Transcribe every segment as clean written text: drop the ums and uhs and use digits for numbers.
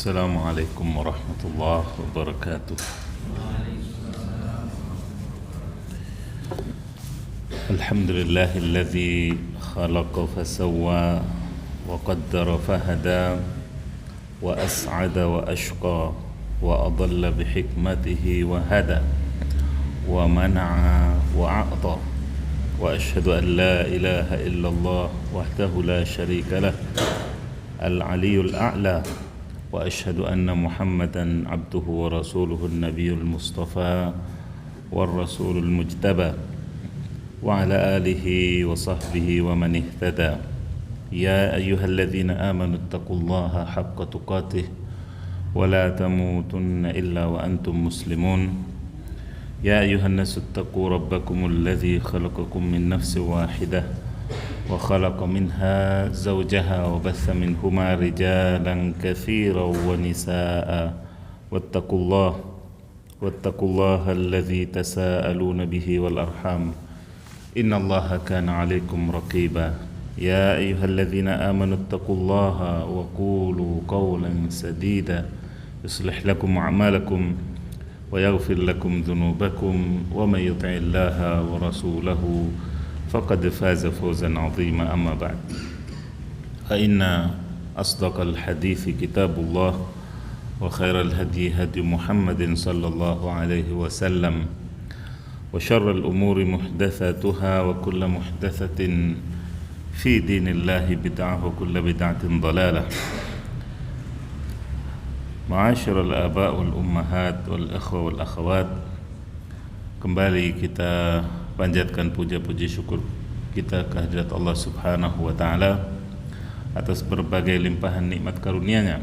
Assalamualaikum warahmatullahi wabarakatuh. Alhamdulillahilladzi khalaqa fasawwa wa qaddara fahada wa as'ada wa ashqa wa adalla bihikmatihi wa hada wa mana'a wa a'ta wa ashhadu an la ilaha illallah wahdahu la syarika lah al-aliyyul a'la wa ashhadu anna Muhammadan abduhu wa rasuluhu an-nabiyyul mustafa war rasulul mujtaba wa ala alihi wa sahbihi wa man ihtada. Ya ayyuhalladzina amanu taqullaha haqqa tuqatih wa la tamutunna illa wa antum muslimun. Ya ayyuhan nasu taqu rabbakumul ladzi khalaqakum min nafsin wahidah wa khalaqa minha zawjaha wa batha minhuma rijalan katsiran wa nisaa'a wattaqullaha alladzi tasaaluna bihi wal arham innallaha kana 'alaikum raqiba. Ya ayyuhalladzina amanu taqullaha wa qulu qawlan sadida yuslih lakum a'malakum wa yaghfir lakum dhunubakum wa may yuti'illaha wa rasulahu faqad faza fawzan 'azima. Amma ba'd, fa inna asdaqal hadithi kitabullah wa khairal hadi hadi Muhammadin sallallahu alaihi wasallam wa syarral umuri muhdatsatuha wa kullu muhdatsatin fi dinillahi bid'ah wa kullu bid'atin dhalalah. Ma'asyiral aba' wal ummahat wal ikhwa wal akhawat, kembali kita panjatkan puja-puji syukur kita kehadirat Allah Subhanahu wa taala atas berbagai limpahan nikmat karunia-Nya.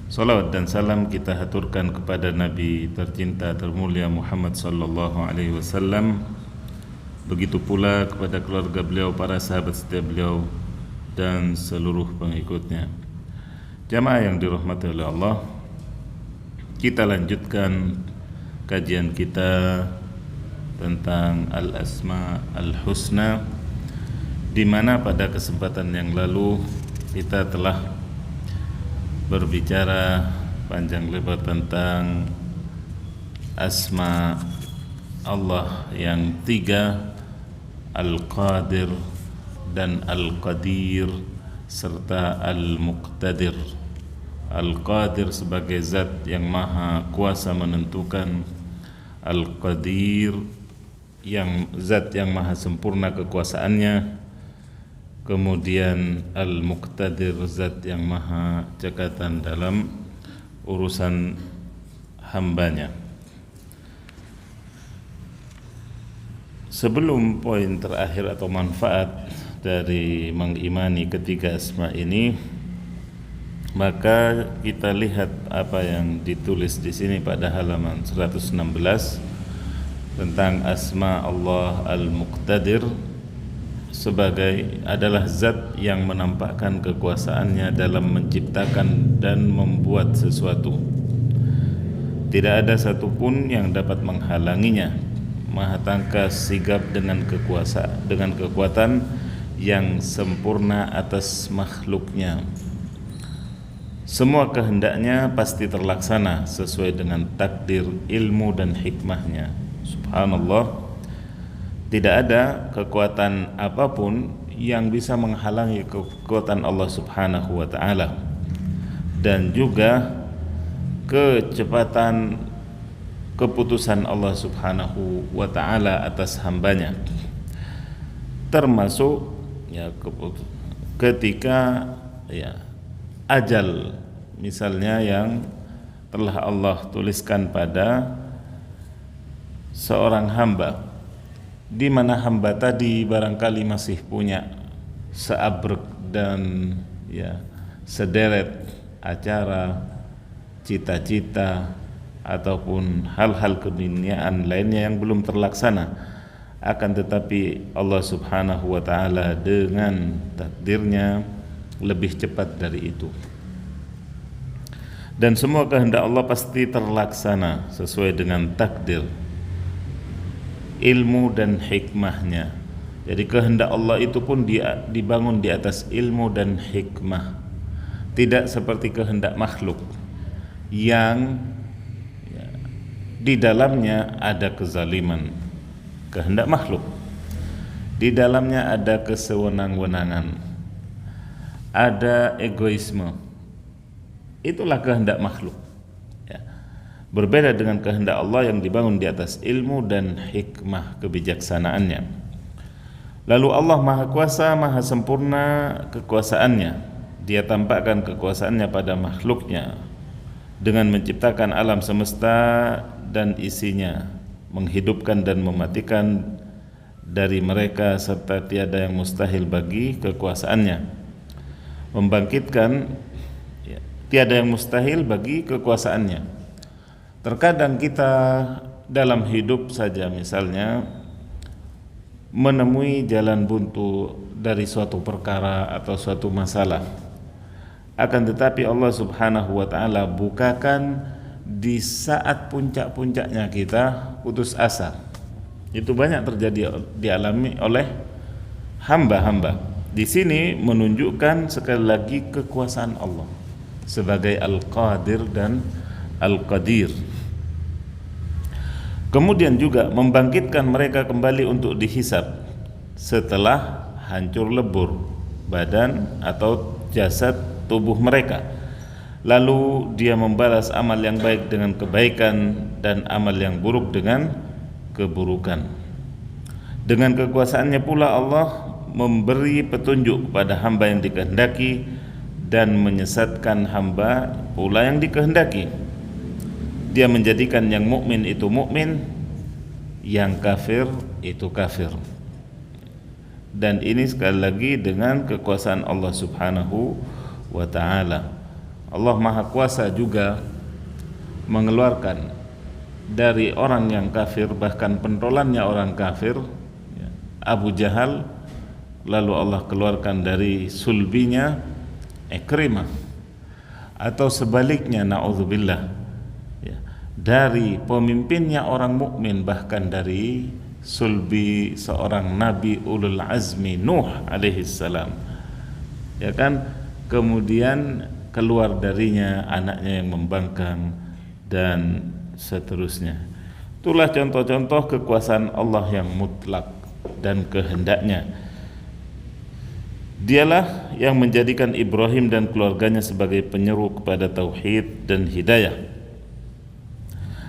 Salawat dan salam kita haturkan kepada Nabi tercinta termulia Muhammad sallallahu alaihi wasallam. Begitu pula kepada keluarga beliau, para sahabat setia beliau dan seluruh pengikutnya. Jamaah yang dirahmati oleh Allah, kita lanjutkan kajian kita tentang Al-Asma Al-Husna, di mana pada kesempatan yang lalu kita telah berbicara panjang lebar tentang asma Allah yang tiga, Al-Qadir dan Al-Qadir serta Al-Muqtadir. Al-Qadir sebagai zat yang maha kuasa menentukan, Al-Qadir yang zat yang maha sempurna kekuasaannya, kemudian Al-Muqtadir zat yang maha cekatan dalam urusan hambanya. Sebelum poin terakhir atau manfaat dari mengimani ketiga asma ini, maka kita lihat apa yang ditulis di sini pada halaman 116 tentang asma Allah Al-Muqtadir sebagai adalah zat yang menampakkan kekuasaannya dalam menciptakan dan membuat sesuatu. Tidak ada satupun yang dapat menghalanginya. Maha tangkas sigap dengan kekuatan yang sempurna atas makhluknya. Semua kehendaknya pasti terlaksana sesuai dengan takdir, ilmu dan hikmahnya. Subhanallah, tidak ada kekuatan apapun yang bisa menghalangi kekuatan Allah Subhanahu wa ta'ala, dan juga kecepatan keputusan Allah Subhanahu wa ta'ala atas hambanya, termasuk ketika ajal misalnya yang telah Allah tuliskan pada seorang hamba, di mana hamba tadi barangkali masih punya seabrek dan sederet acara, cita-cita ataupun hal-hal keduniaan lainnya yang belum terlaksana, akan tetapi Allah Subhanahu wa ta'ala dengan takdirnya lebih cepat dari itu, dan semua kehendak Allah pasti terlaksana sesuai dengan takdir, ilmu dan hikmahnya. Jadi kehendak Allah itu pun dibangun di atas ilmu dan hikmah, tidak seperti kehendak makhluk yang di dalamnya ada kezaliman, kehendak makhluk. Di dalamnya ada kesewenang-wenangan, ada egoisme. Itulah kehendak makhluk. Ya. Berbeda dengan kehendak Allah yang dibangun di atas ilmu dan hikmah kebijaksanaannya. Lalu Allah Maha Kuasa, Maha Sempurna kekuasaannya. Dia tampakkan kekuasaannya pada makhluknya dengan menciptakan alam semesta dan isinya, menghidupkan dan mematikan dari mereka serta tiada yang mustahil bagi kekuasaannya, membangkitkan tiada yang mustahil bagi kekuasaannya. Terkadang kita dalam hidup saja misalnya menemui jalan buntu dari suatu perkara atau suatu masalah, akan tetapi Allah Subhanahu wa Ta'ala bukakan di saat puncak-puncaknya kita putus asa. Itu banyak terjadi, dialami oleh hamba-hamba. Di sini menunjukkan sekali lagi kekuasaan Allah sebagai Al-Qadir dan Al-Qadir. Kemudian juga membangkitkan mereka kembali untuk dihisab setelah hancur lebur badan atau jasad tubuh mereka. Lalu dia membalas amal yang baik dengan kebaikan dan amal yang buruk dengan keburukan. Dengan kekuasaannya pula Allah memberi petunjuk kepada hamba yang dikehendaki dan menyesatkan hamba pula yang dikehendaki. Dia menjadikan yang mukmin itu mukmin, yang kafir itu kafir. Dan ini sekali lagi dengan kekuasaan Allah Subhanahu wa Ta'ala. Allah Maha Kuasa juga mengeluarkan dari orang yang kafir, bahkan pentolannya orang kafir, Abu Jahal, lalu Allah keluarkan dari sulbinya Ikrimah, atau sebaliknya na'udzubillah, dari pemimpinnya orang mukmin, bahkan dari sulbi seorang nabi ulul azmi Nuh alaihissalam, ya kan, kemudian keluar darinya anaknya yang membangkang dan seterusnya. Itulah contoh-contoh kekuasaan Allah yang mutlak dan kehendaknya. Dialah yang menjadikan Ibrahim dan keluarganya sebagai penyeru kepada tauhid dan hidayah.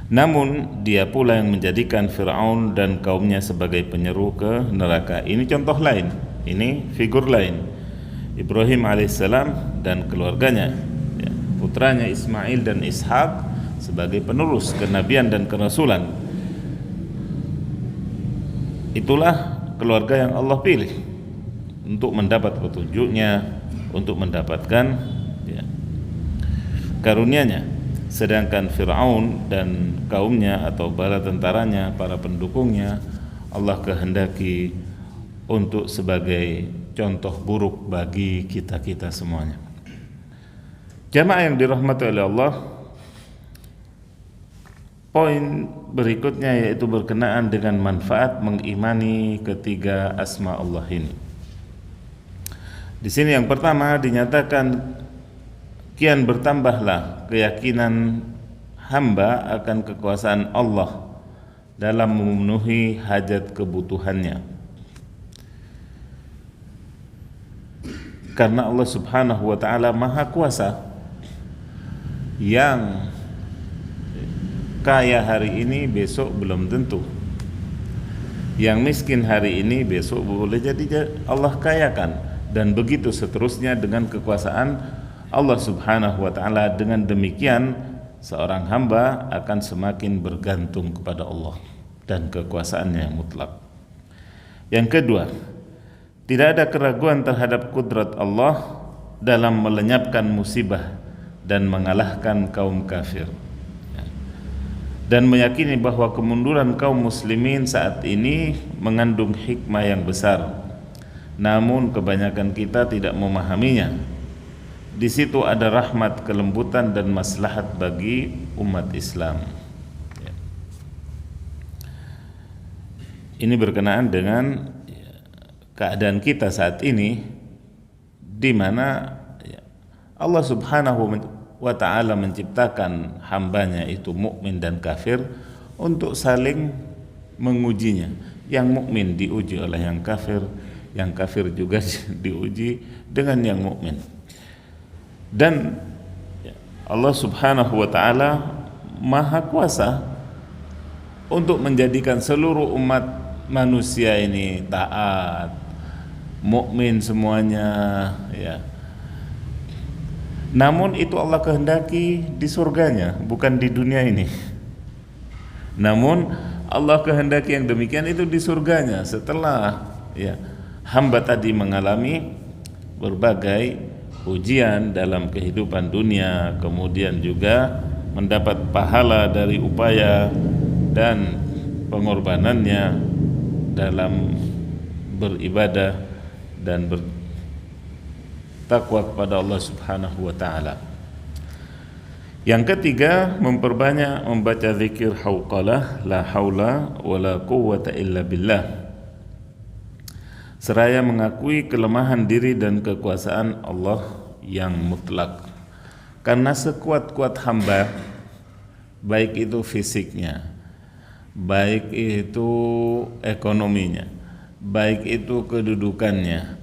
Namun dia pula yang menjadikan Fir'aun dan kaumnya sebagai penyeru ke neraka. Ini contoh lain, ini figur lain. Ibrahim alaihissalam dan keluarganya, putranya Ismail dan Ishak sebagai penerus kenabian dan kerasulan. Itulah keluarga yang Allah pilih untuk mendapat petunjuknya, untuk mendapatkan karunia-Nya. Sedangkan Fir'aun dan kaumnya atau bala tentaranya, para pendukungnya, Allah kehendaki untuk sebagai contoh buruk bagi kita-kita semuanya. Jamaah yang dirahmati oleh Allah, poin berikutnya yaitu berkenaan dengan manfaat mengimani ketiga asma Allah ini. Di sini yang pertama dinyatakan kian bertambahlah keyakinan hamba akan kekuasaan Allah dalam memenuhi hajat kebutuhannya. Karena Allah Subhanahu wa Ta'ala Maha Kuasa, yang kaya hari ini besok belum tentu, yang miskin hari ini besok boleh jadi Allah kayakan, dan begitu seterusnya dengan kekuasaan Allah Subhanahu wa Ta'ala. Dengan demikian seorang hamba akan semakin bergantung kepada Allah dan kekuasaannya yang mutlak. Yang kedua, tidak ada keraguan terhadap kudrat Allah dalam melenyapkan musibah dan mengalahkan kaum kafir, dan meyakini bahwa kemunduran kaum muslimin saat ini mengandung hikmah yang besar. Namun kebanyakan kita tidak memahaminya. Di situ ada rahmat, kelembutan dan maslahat bagi umat Islam. Ini berkenaan dengan keadaan kita saat ini, di mana Allah Subhanahu wa ta'ala menciptakan hambanya itu mukmin dan kafir untuk saling mengujinya. Yang mukmin diuji oleh yang kafir juga diuji dengan yang mukmin. Dan Allah Subhanahu wa ta'ala Maha Kuasa untuk menjadikan seluruh umat manusia ini taat, mukmin semuanya, ya. Namun itu Allah kehendaki di surganya, bukan di dunia ini. Namun Allah kehendaki yang demikian itu di surganya setelah ya hamba tadi mengalami berbagai ujian dalam kehidupan dunia, kemudian juga mendapat pahala dari upaya dan pengorbanannya dalam beribadah dan bertakwa kepada Allah Subhanahu wa ta'ala. Yang ketiga, memperbanyak membaca zikir hauqalah, la haula wala quwwata illa billah, seraya mengakui kelemahan diri dan kekuasaan Allah yang mutlak. Karena sekuat-kuat hamba, baik itu fisiknya, baik itu ekonominya, baik itu kedudukannya,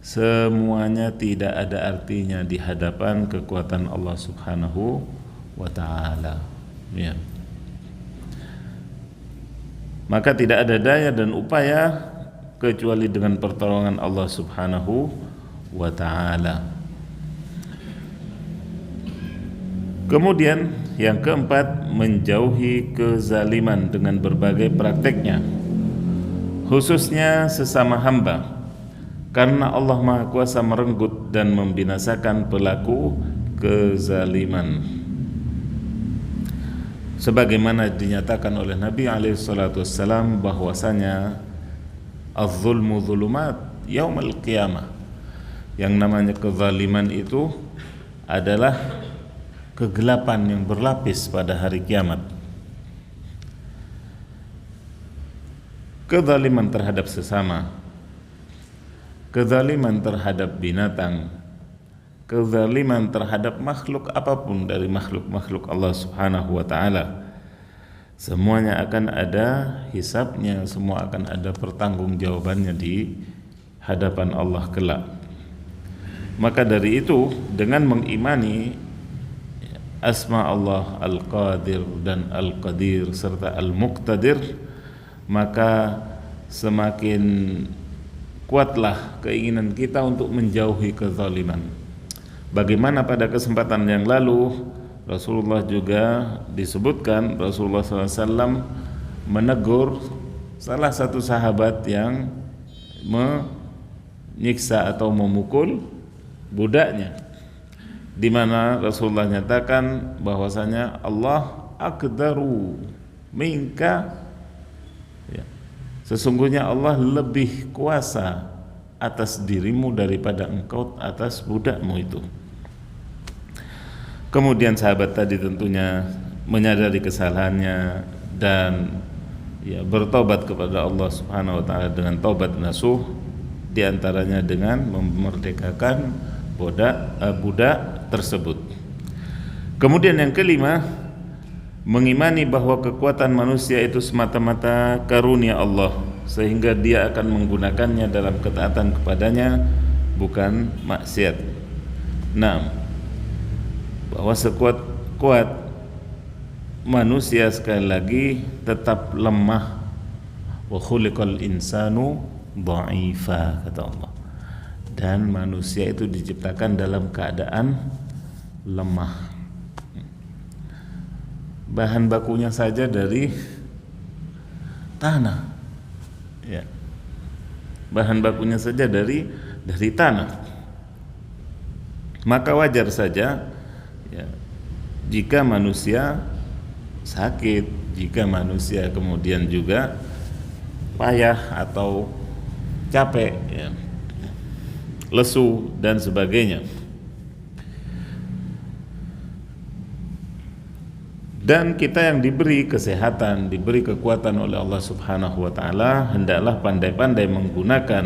semuanya tidak ada artinya di hadapan kekuatan Allah Subhanahu wa ta'ala, ya. Maka tidak ada daya dan upaya kecuali dengan pertolongan Allah Subhanahu wa ta'ala. Kemudian yang keempat, menjauhi kezaliman dengan berbagai prakteknya, khususnya sesama hamba, karena Allah Maha Kuasa merenggut dan membinasakan pelaku kezaliman. Sebagaimana dinyatakan oleh Nabi SAW bahwasanya az-zulmu zulumat yaumal qiyamah, yang namanya kezaliman itu adalah kegelapan yang berlapis pada hari kiamat. Kezaliman terhadap sesama, kezaliman terhadap binatang, kezaliman terhadap makhluk apapun dari makhluk-makhluk Allah Subhanahu wa ta'ala, semuanya akan ada hisabnya, semua akan ada pertanggungjawabannya di hadapan Allah kelak. Maka dari itu, dengan mengimani asma Allah Al-Qadir dan Al-Qadir serta Al-Muqtadir, maka semakin kuatlah keinginan kita untuk menjauhi kezaliman. Bagaimana pada kesempatan yang lalu Rasulullah juga disebutkan, Rasulullah SAW menegur salah satu sahabat yang menyiksa atau memukul budaknya, di mana Rasulullah nyatakan bahwasanya Allah aqdaru minka, ya, sesungguhnya Allah lebih kuasa atas dirimu daripada engkau atas budakmu itu. Kemudian sahabat tadi tentunya menyadari kesalahannya dan ya bertobat kepada Allah Subhanahu wa ta'ala dengan taubat nasuh, diantaranya dengan memerdekakan budak tersebut. Kemudian yang kelima, mengimani bahwa kekuatan manusia itu semata-mata karunia Allah, sehingga dia akan menggunakannya dalam ketaatan kepadanya, bukan maksiat. Nah, bahwa sekuat-kuat manusia sekali lagi tetap lemah. Wa khuliqal insanu dha'ifa, kata Allah. Dan manusia itu diciptakan dalam keadaan lemah. Bahan bakunya saja dari tanah, ya. Bahan bakunya saja dari tanah. Maka wajar saja, ya, jika manusia sakit, jika manusia kemudian juga payah atau capek, ya, lesu dan sebagainya. Dan kita yang diberi kesehatan, diberi kekuatan oleh Allah Subhanahu wa ta'ala, hendaklah pandai-pandai menggunakan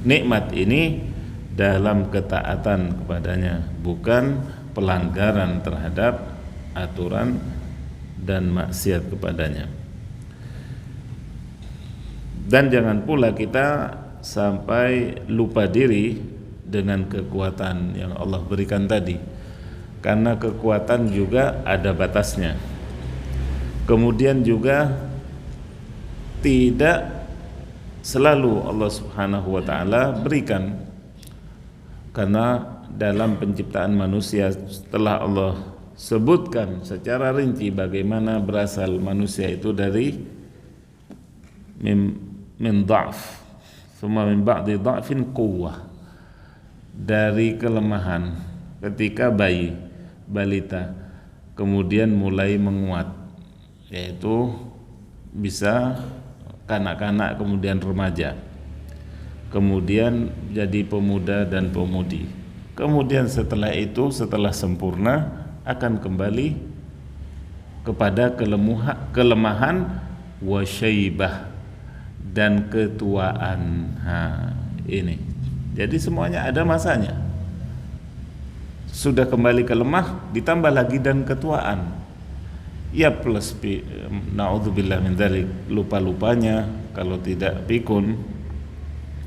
nikmat ini dalam ketaatan kepadanya, bukan pelanggaran terhadap aturan dan maksiat kepadanya. Dan jangan pula kita sampai lupa diri dengan kekuatan yang Allah berikan tadi, karena kekuatan juga ada batasnya. Kemudian juga tidak selalu Allah Subhanahu wa taala berikan, karena dalam penciptaan manusia setelah Allah sebutkan secara rinci bagaimana berasal manusia itu dari min dha'f, thumma min ba'di dha'fin quwwah, dari kelemahan ketika balita, kemudian mulai menguat, yaitu bisa kanak-kanak, kemudian remaja, kemudian jadi pemuda dan pemudi, kemudian setelah itu, setelah sempurna, akan kembali kepada kelemahan wa syaibah dan ketuaan. Ini jadi semuanya ada masanya. Sudah kembali ke lemah, ditambah lagi dan ketuaan, ya plus naudzubillah min dzalik, lupa-lupanya kalau tidak pikun,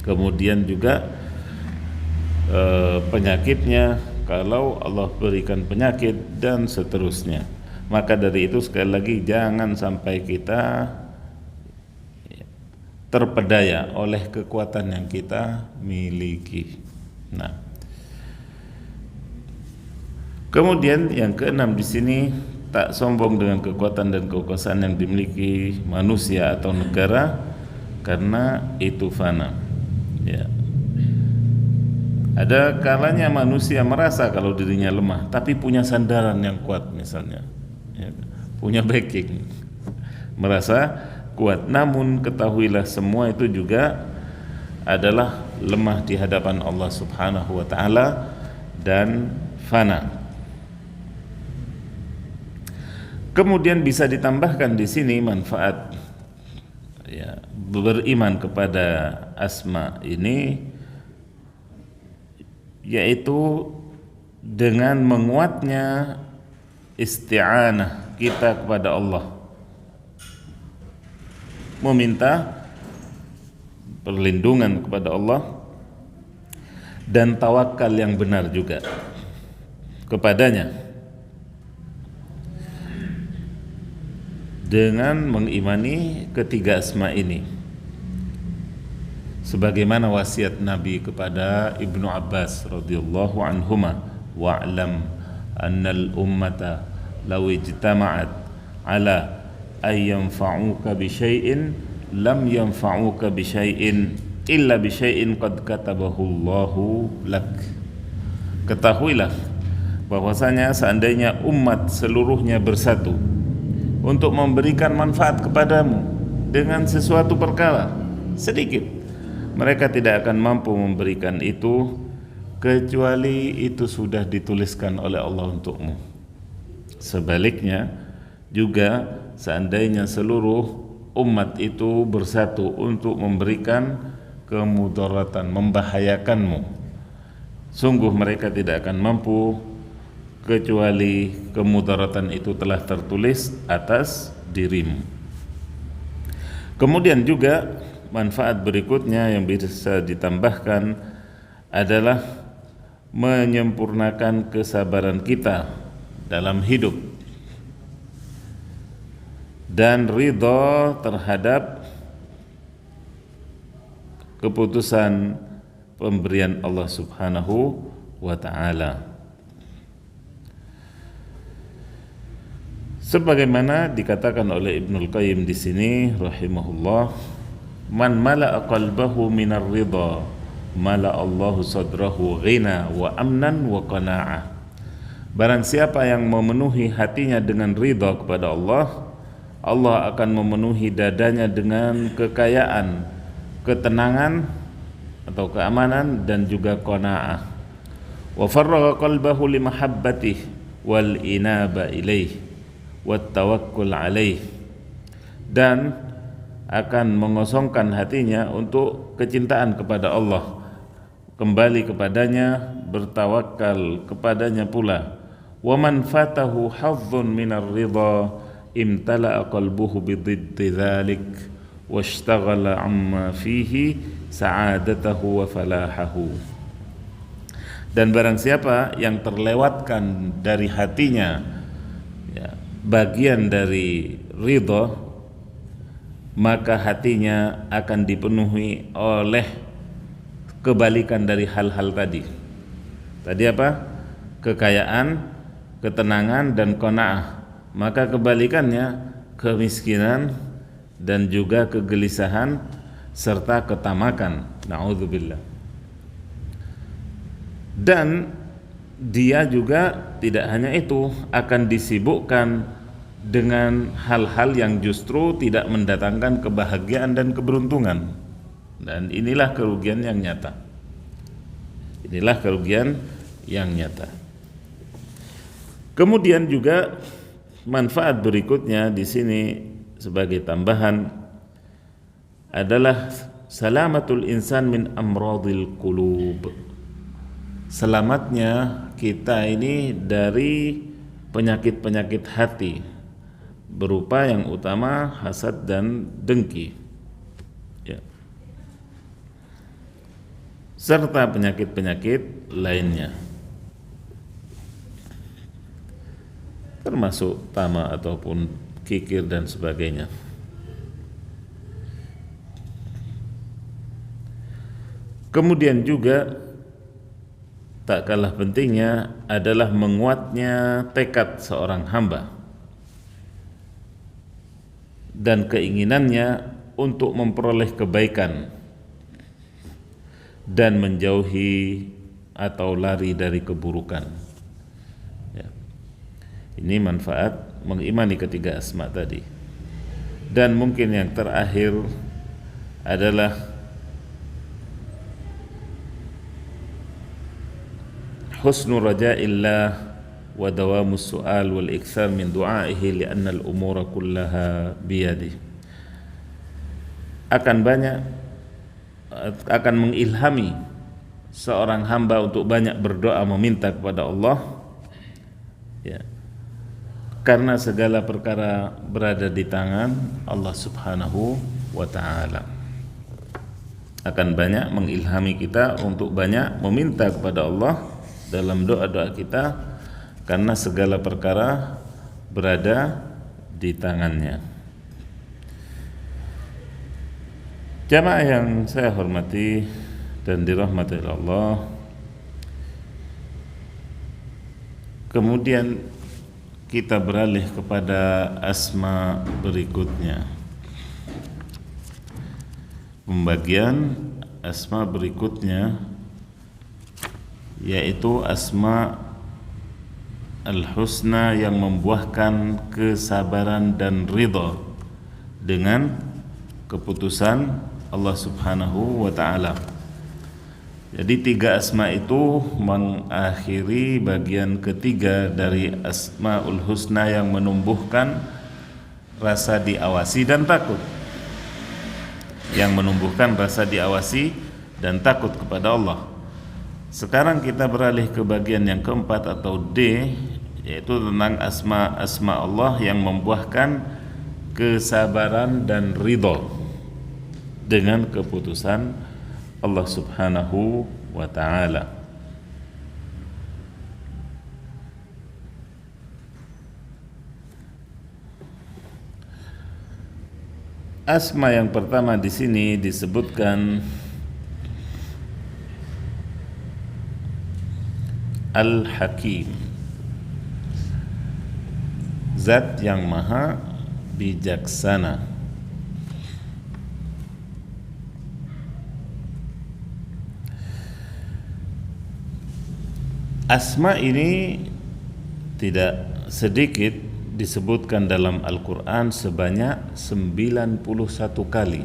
kemudian juga penyakitnya kalau Allah berikan penyakit, dan seterusnya. Maka dari itu sekali lagi jangan sampai kita terpedaya oleh kekuatan yang kita miliki. Nah, kemudian yang keenam di sini, tak sombong dengan kekuatan dan kekuasaan yang dimiliki manusia atau negara, karena itu fana. Ya. Ada kalanya manusia merasa kalau dirinya lemah, tapi punya sandaran yang kuat misalnya, ya, punya backing, merasa kuat. Namun ketahuilah semua itu juga adalah lemah di hadapan Allah Subhanahu wa taala dan fana. Kemudian bisa ditambahkan di sini manfaat, ya, beriman kepada asma ini, yaitu dengan menguatnya isti'anah kita kepada Allah, meminta perlindungan kepada Allah, dan tawakal yang benar juga kepadanya, dengan mengimani ketiga asma ini, sebagaimana wasiat Nabi kepada Ibnu Abbas radhiyallahu anhuma, wa'lam annal ummata law ijtama'at ala ay yanfa'uka bi syai'in lam yanfa'uka bi syai'in illa bi syai'in qad katabahu Allahu lak. Ketahuilah bahwasanya seandainya umat seluruhnya bersatu untuk memberikan manfaat kepadamu dengan sesuatu perkara sedikit, mereka tidak akan mampu memberikan itu kecuali itu sudah dituliskan oleh Allah untukmu. Sebaliknya juga, seandainya seluruh umat itu bersatu untuk memberikan kemudaratan, membahayakanmu, sungguh mereka tidak akan mampu kecuali kemudaratan itu telah tertulis atas dirimu. Kemudian juga manfaat berikutnya yang bisa ditambahkan adalah menyempurnakan kesabaran kita dalam hidup dan ridha terhadap keputusan pemberian Allah Subhanahu wa ta'ala. Sebagaimana dikatakan oleh Ibnul Qayyim di sini rahimahullah, man mala'a qalbahu minar ridha mala Allahu sadrahu ghina wa amnan wa qana'ah. Barang siapa yang memenuhi hatinya dengan ridha kepada Allah, Allah akan memenuhi dadanya dengan kekayaan, ketenangan atau keamanan, dan juga qana'ah. Wa farraga qalbahu limahabbatih wal inaba ilaih wat tawakkul alaih, dan akan mengosongkan hatinya untuk kecintaan kepada Allah, kembali kepadanya, bertawakal kepadanya pula, wa man fatahu hazzun minar ridha imtala'a qalbuhu bididdi dzalik washtaghala amma fihi sa'adatahu wa falahahu. Dan barang siapa yang terlewatkan dari hatinya ya, bagian dari ridha, maka hatinya akan dipenuhi oleh kebalikan dari hal-hal tadi. Tadi apa? Kekayaan, ketenangan, dan qanaah. Maka kebalikannya kemiskinan dan juga kegelisahan serta ketamakan. Na'udzubillah. Dan dia juga tidak hanya itu, akan disibukkan dengan hal-hal yang justru tidak mendatangkan kebahagiaan dan keberuntungan. Dan inilah kerugian yang nyata. Inilah kerugian yang nyata. Kemudian juga manfaat berikutnya di sini sebagai tambahan adalah salamatul insan min amradil qulub. Selamatnya kita ini dari penyakit-penyakit hati, berupa yang utama hasad dan dengki ya, serta penyakit-penyakit lainnya, termasuk tama ataupun kikir dan sebagainya. Kemudian juga tak kalah pentingnya adalah menguatnya tekad seorang hamba dan keinginannya untuk memperoleh kebaikan dan menjauhi atau lari dari keburukan ya. Ini manfaat mengimani ketiga asma tadi. Dan mungkin yang terakhir adalah husnul raja'illah wa dawamus su'al wal iktsar min du'aihi li'anna al-umura kullaha biyadihi. Akan mengilhami seorang hamba untuk banyak berdoa meminta kepada Allah ya, karena segala perkara berada di tangan Allah Subhanahu wa ta'ala. Akan banyak mengilhami kita untuk banyak meminta kepada Allah dalam doa-doa kita, karena segala perkara berada di tangannya. Jamaah yang saya hormati dan dirahmati Allah, kemudian kita beralih kepada asma berikutnya. Pembagian asma berikutnya yaitu asma al-husna yang membuahkan kesabaran dan ridha dengan keputusan Allah Subhanahu wa ta'ala. Jadi tiga asma itu mengakhiri bagian ketiga dari asmaul husna yang menumbuhkan rasa diawasi dan takut. Yang menumbuhkan rasa diawasi dan takut kepada Allah. Sekarang kita beralih ke bagian yang keempat atau D, yaitu tentang asma Allah yang membuahkan kesabaran dan ridha dengan keputusan Allah Subhanahu wa ta'ala. Asma yang pertama di sini disebutkan Al-Hakim, Zat yang maha bijaksana. Asma ini tidak sedikit disebutkan dalam Al-Quran sebanyak 91 kali.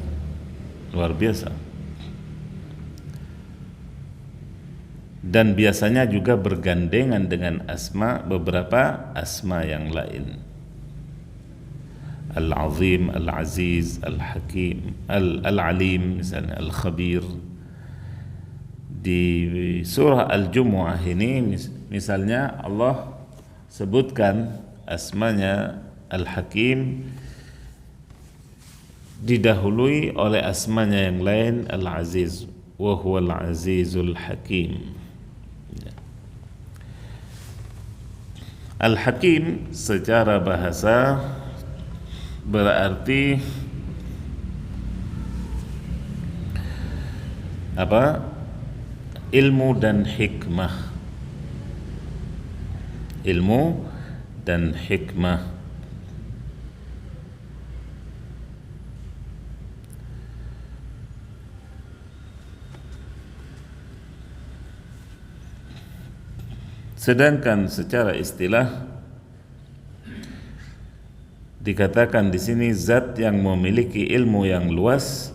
Luar biasa. Dan biasanya juga bergandengan dengan beberapa asma yang lain. Al-Azim, Al-Aziz, Al-Hakim, Al-Alim, misalnya Al-Khabir. Di surah Al-Jumu'ah ini misalnya Allah sebutkan asmanya Al-Hakim didahului oleh asmanya yang lain Al-Aziz, wa huwal Azizul Hakim. Al-Hakim secara bahasa berarti apa? Ilmu dan hikmah. Ilmu dan hikmah. Sedangkan secara istilah dikatakan di sini zat yang memiliki ilmu yang luas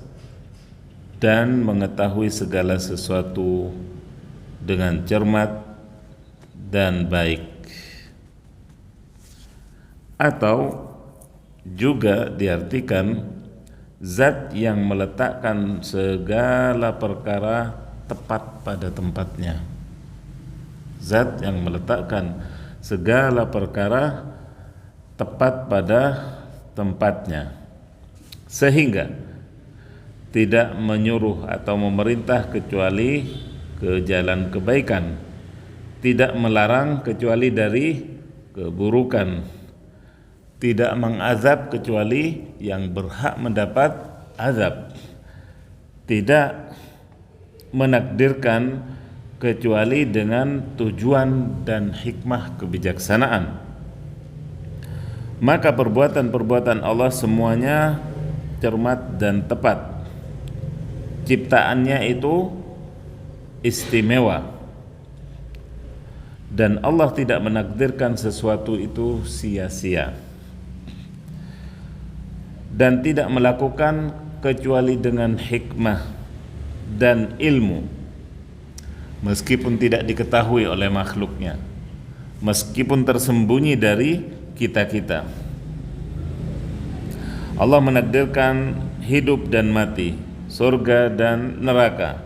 dan mengetahui segala sesuatu dengan cermat dan baik. Atau juga diartikan zat yang meletakkan segala perkara tepat pada tempatnya. Zat yang meletakkan segala perkara tepat pada tempatnya, sehingga tidak menyuruh atau memerintah kecuali ke jalan kebaikan, tidak melarang kecuali dari keburukan, tidak mengazab kecuali yang berhak mendapat azab, tidak menakdirkan kecuali dengan tujuan dan hikmah kebijaksanaan. Maka perbuatan-perbuatan Allah semuanya cermat dan tepat. Ciptaannya itu istimewa, dan Allah tidak menakdirkan sesuatu itu sia-sia, dan tidak melakukan kecuali dengan hikmah dan ilmu, meskipun tidak diketahui oleh makhluknya, meskipun tersembunyi dari kita-kita. Allah menakdirkan hidup dan mati, surga dan neraka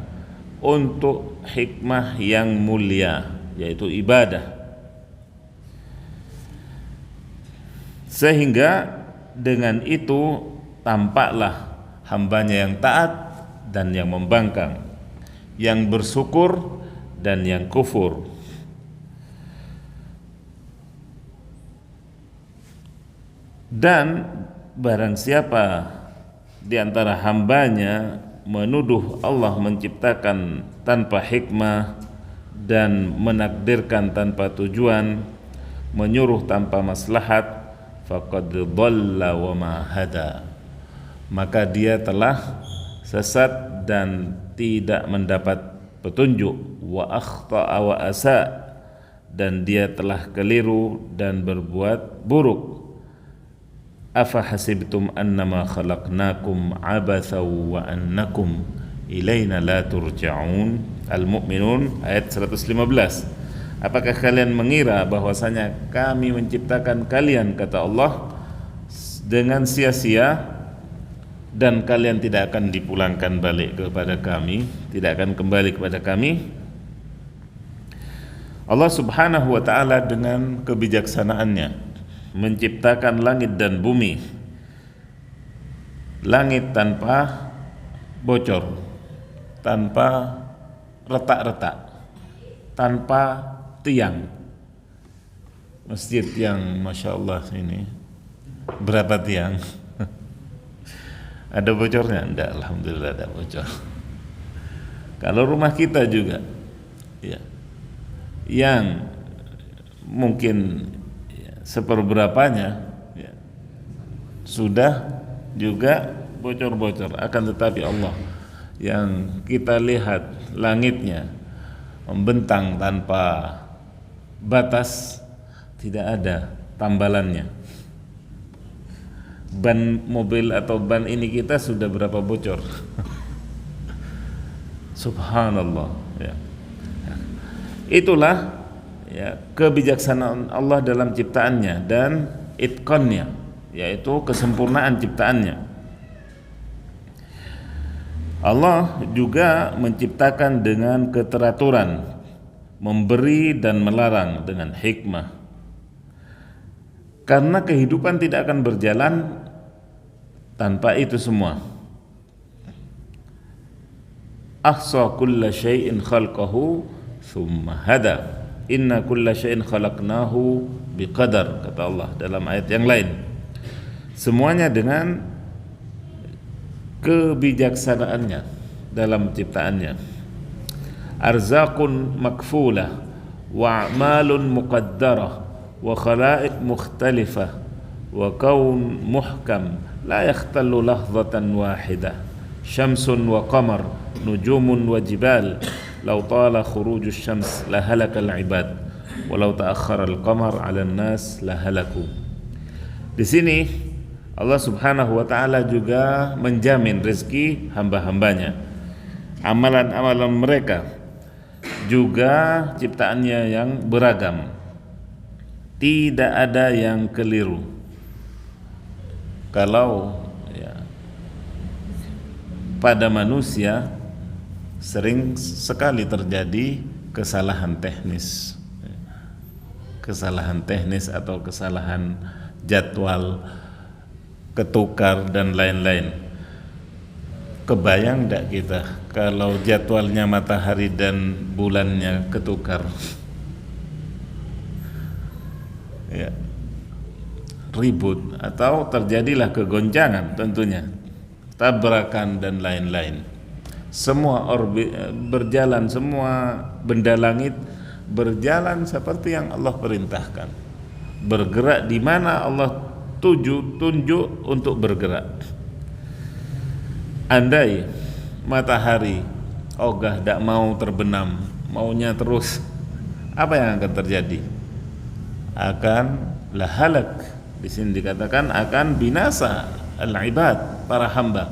untuk hikmah yang mulia, yaitu ibadah. Sehingga dengan itu tampaklah hambanya yang taat dan yang membangkang, yang bersyukur dan yang kufur. Dan barang siapa di antara hambanya menuduh Allah menciptakan tanpa hikmah dan menakdirkan tanpa tujuan, menyuruh tanpa maslahat, faqad dhalla wa ma hada, maka dia telah sesat dan tidak mendapat petunjuk, wa akhta'a wa asa, dan dia telah keliru dan berbuat buruk. Afa hasibtum annama khalaqnakum abatha wa annakum ilaina la turja'un. Al-Mu'minun ayat 115. Apakah kalian mengira bahwasanya kami menciptakan kalian, kata Allah, dengan sia-sia, dan kalian tidak akan dipulangkan balik kepada kami, tidak akan kembali kepada kami? Allah Subhanahu wa ta'ala dengan kebijaksanaannya menciptakan langit dan bumi. Langit tanpa bocor, tanpa retak-retak, tanpa tiang. Masjid yang Masya Allah ini berapa tiang? Ada bocornya? Enggak, alhamdulillah ada bocor. Kalau rumah kita juga, ya, yang mungkin seperberapanya ya, sudah juga bocor-bocor. Akan tetapi Allah yang kita lihat langitnya membentang tanpa batas, tidak ada tambalannya. Ban mobil atau ban ini kita sudah berapa bocor. Subhanallah ya. Itulah ya kebijaksanaan Allah dalam ciptaannya dan itqannya, yaitu kesempurnaan ciptaannya. Allah juga menciptakan dengan keteraturan, memberi dan melarang dengan hikmah. Karena kehidupan tidak akan berjalan tanpa itu semua. Ahsa kulla syai'in khalqahu thumma hada. Inna kulla syai'in khalaqnahu biqadar, kata Allah dalam ayat yang lain. Semuanya dengan kebijaksanaannya dalam ciptaannya. Arzaqun makfulah wa a'malun muqaddarah wa khalaiq mukhtalifah wa kaun muhkam la yakhtallu lahzatan wahidah. Syamsun wa qamar, nujumun wa jibal, law tala khurujus syams la halakal ibad walau ta'akhkhara al-qamar 'ala an-nas la halaku. Di sini Allah Subhanahu wa taala juga menjamin rezeki hamba-hambanya, amalan-amalan mereka, juga ciptaannya yang beragam. Tidak ada yang keliru. Kalau pada manusia sering sekali terjadi kesalahan teknis atau kesalahan jadwal, ketukar dan lain-lain. Kebayang enggak kita kalau jadwalnya matahari dan bulannya ketukar? Ya, ribut atau terjadilah kegoncangan, tentunya tabrakan dan lain-lain. Semua berjalan, semua benda langit berjalan seperti yang Allah perintahkan, bergerak di mana Allah tunjuk untuk bergerak. Andai matahari ogah tidak mau terbenam, maunya terus, apa yang akan terjadi? Akan lahalak. Di sini dikatakan akan binasa al-ibad, para hamba.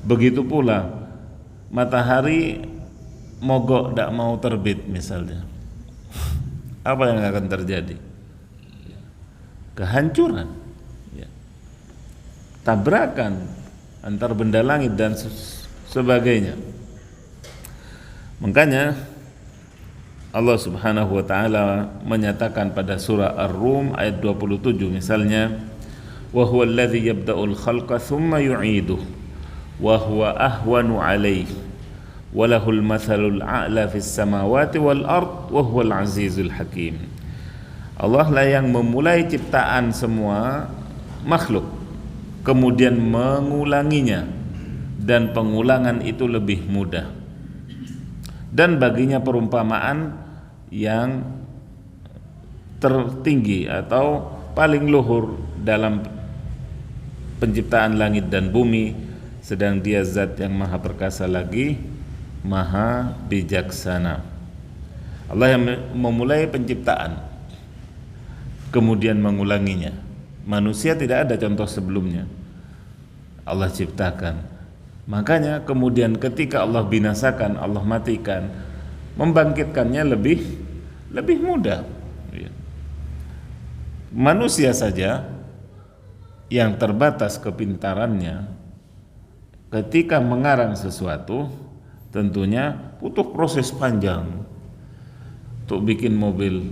Begitu pula matahari mogok tidak mau terbit misalnya, apa yang akan terjadi? Kehancuran, tabrakan antar benda langit dan sebagainya. Makanya Allah Subhanahu wa taala menyatakan pada surah Ar-Rum ayat 27 misalnya, wa huwa alladhi yabda'ul khalqa thumma yu'iduhu wa huwa ahwanu 'alaihi wa lahul mathalul a'la fis samawati wal ard wa huwal azizul hakim. Allah lah yang memulai ciptaan semua makhluk, kemudian mengulanginya, dan pengulangan itu lebih mudah. Dan baginya perumpamaan yang tertinggi atau paling luhur dalam penciptaan langit dan bumi, sedang Dia zat yang maha perkasa lagi maha bijaksana. Allah yang memulai penciptaan kemudian mengulanginya. Manusia tidak ada contoh sebelumnya, Allah ciptakan. Makanya kemudian ketika Allah binasakan, Allah matikan, membangkitkannya lebih mudah. Manusia saja yang terbatas kepintarannya, ketika mengarang sesuatu tentunya butuh proses panjang. Untuk bikin mobil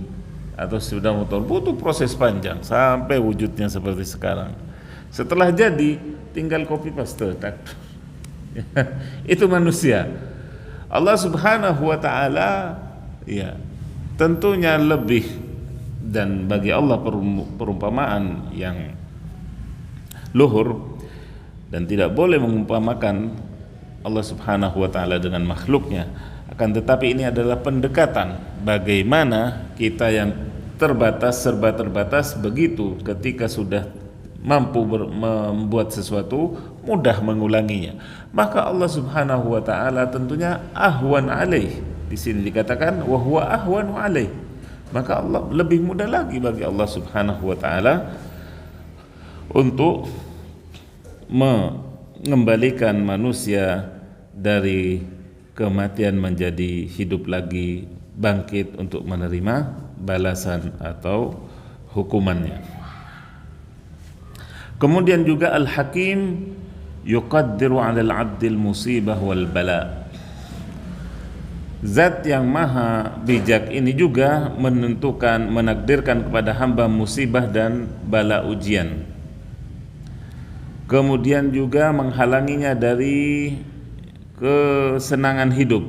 atau sepeda motor butuh proses panjang sampai wujudnya seperti sekarang. Setelah jadi tinggal copy paste. Itu manusia. Allah Subhanahu wa taala tentunya lebih, dan bagi Allah perumpamaan yang luhur, dan tidak boleh mengumpamakan Allah Subhanahu wa taala dengan makhluknya. Akan tetapi ini adalah pendekatan bagaimana kita yang terbatas, serba terbatas, begitu ketika sudah mampu membuat sesuatu, mudah mengulanginya. Maka Allah Subhanahu wa taala tentunya ahwan alaih. Di sini dikatakan wa huwa ahwanu alaih. Maka Allah lebih mudah lagi bagi Allah Subhanahu wa taala untuk mengembalikan manusia dari kematian menjadi hidup lagi, bangkit untuk menerima balasan atau hukumannya. Kemudian juga Al-Hakim yuqaddiru 'alal 'abdil musibah wal bala. Zat yang maha bijak ini juga menentukan, menakdirkan kepada hamba musibah dan bala ujian, kemudian juga menghalanginya dari kesenangan hidup.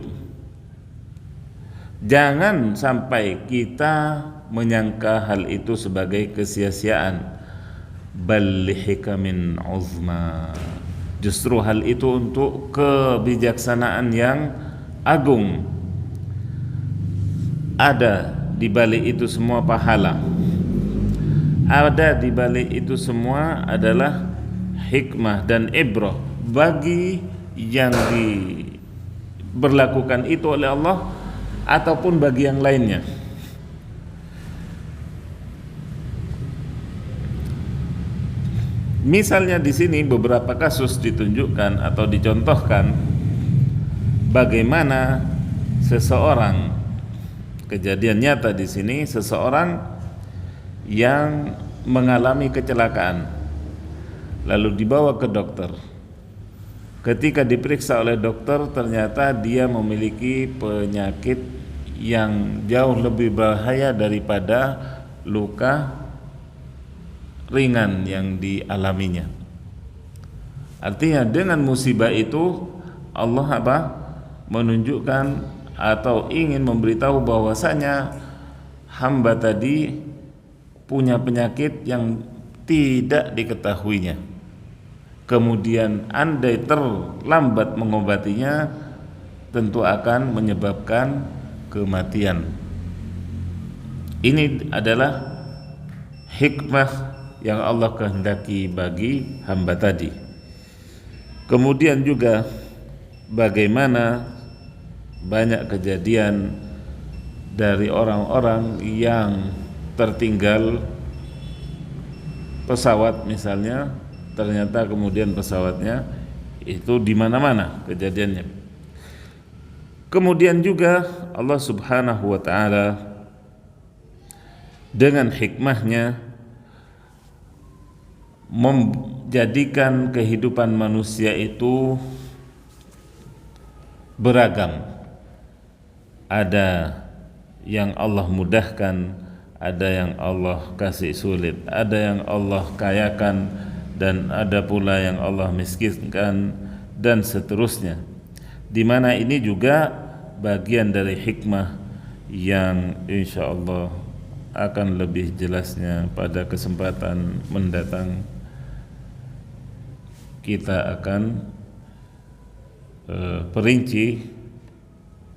Jangan sampai kita menyangka hal itu sebagai kesia-siaan. Bal hikamin uzma, justru hal itu untuk kebijaksanaan yang agung. Ada di balik itu semua pahala, ada di balik itu semua adalah hikmah dan ibrah bagi yang diberlakukan itu oleh Allah ataupun bagi yang lainnya. Misalnya di sini beberapa kasus ditunjukkan atau dicontohkan bagaimana seseorang, kejadian nyata di sini, seseorang yang mengalami kecelakaan lalu dibawa ke dokter. Ketika diperiksa oleh dokter, ternyata dia memiliki penyakit yang jauh lebih bahaya daripada luka ringan yang dialaminya. Artinya dengan musibah itu Allah menunjukkan atau ingin memberitahu bahwasanya hamba tadi punya penyakit yang tidak diketahuinya. Kemudian andai terlambat mengobatinya, tentu akan menyebabkan kematian. Ini adalah hikmah yang Allah kehendaki bagi hamba tadi. Kemudian juga bagaimana banyak kejadian dari orang-orang yang tertinggal pesawat misalnya, ternyata kemudian pesawatnya itu di mana-mana kejadiannya. Kemudian juga Allah Subhanahu wa taala dengan hikmahnya menjadikan kehidupan manusia itu beragam. Ada yang Allah mudahkan, ada yang Allah kasih sulit, ada yang Allah kayakan, dan ada pula yang Allah miskinkan, dan seterusnya. Di mana ini juga bagian dari hikmah yang insya Allah akan lebih jelasnya pada kesempatan mendatang. Kita akan perinci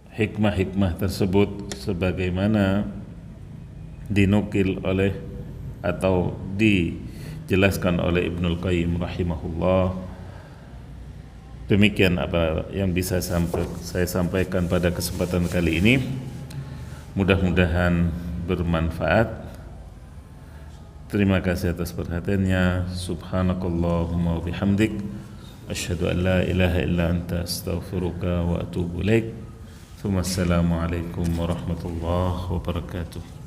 hikmah-hikmah tersebut sebagaimana dinukil oleh atau dijelaskan oleh Ibnul Qayyim rahimahullah. Demikian apa yang bisa saya sampaikan pada kesempatan kali ini. Mudah-mudahan bermanfaat. Terima kasih atas perhatiannya. Subhanakallahumma wa bihamdik, asyhadu an la ilaha illa anta, astaghfiruka wa atubu ilaik. Assalamualaikum warahmatullahi wabarakatuh.